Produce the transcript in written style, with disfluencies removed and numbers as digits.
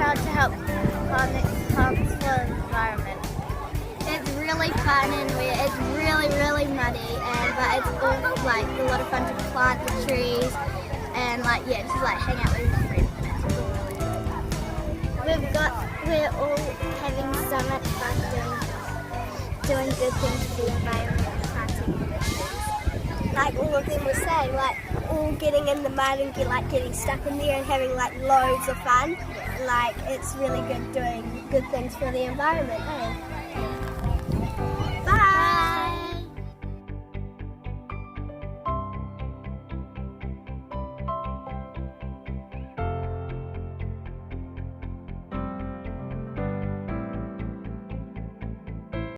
proud to help plants for the environment. It's really fun and it's really muddy, but it's all like a lot of fun to plant the trees and just like hang out with your friends. We're all having so much fun doing good things for the environment, planting all the trees. Like all of them were saying, like all getting in the mud and getting stuck in there and having like loads of fun. Like it's really good doing good things for the environment, eh?